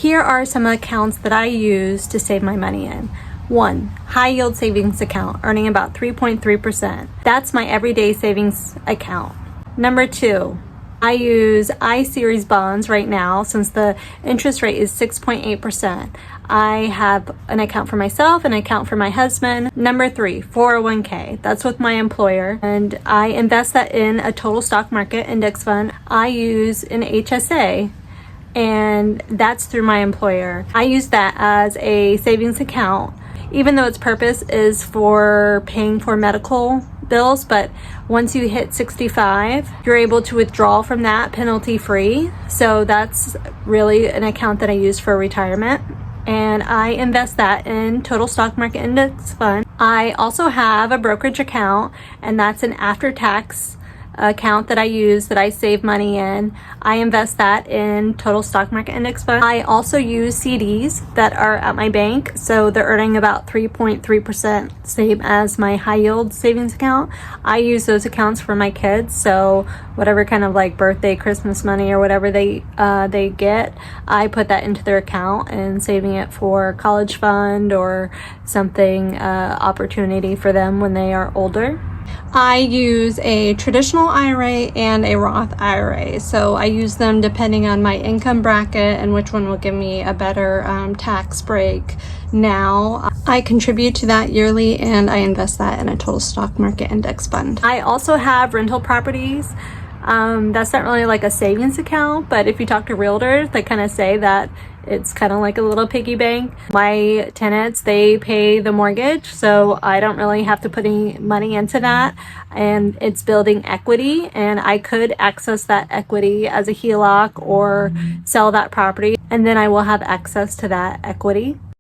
Here are some accounts that I use to save my money in. 1. High yield savings account, earning about 3.3%. That's my everyday savings account. Number 2, I use I-Series bonds right now since the interest rate is 6.8%. I have an account for myself, an account for my husband. Number 3, 401k. That's with my employer, and I invest that in a total stock market index fund. I use an HSA, and that's through my employer. I use that as a savings account, even though its purpose is for paying for medical bills, but once you hit 65, you're able to withdraw from that penalty free. So that's really an account that I use for retirement, and I invest that in total stock market index fund. I also have a brokerage account, and that's an after-tax account that I use, that I save money in. I invest that in total stock market index fund. I also use CDs that are at my bank, so they're earning about 3.3%, same as my high yield savings account. I use those accounts for my kids, so whatever kind of like birthday, Christmas money or whatever they get, I put that into their account and saving it for college fund or something, opportunity for them when they are older. I use a traditional IRA and a Roth IRA, so I use them depending on my income bracket and which one will give me a better tax break. Now, I contribute to that yearly, and I invest that in a total stock market index fund. I also have rental properties. That's not really like a savings account, but if you talk to realtors, they kind of say that it's kind of like a little piggy bank. My tenants, they pay the mortgage, so I don't really have to put any money into that, and it's building equity, and I could access that equity as a HELOC or sell that property, and then I will have access to that equity.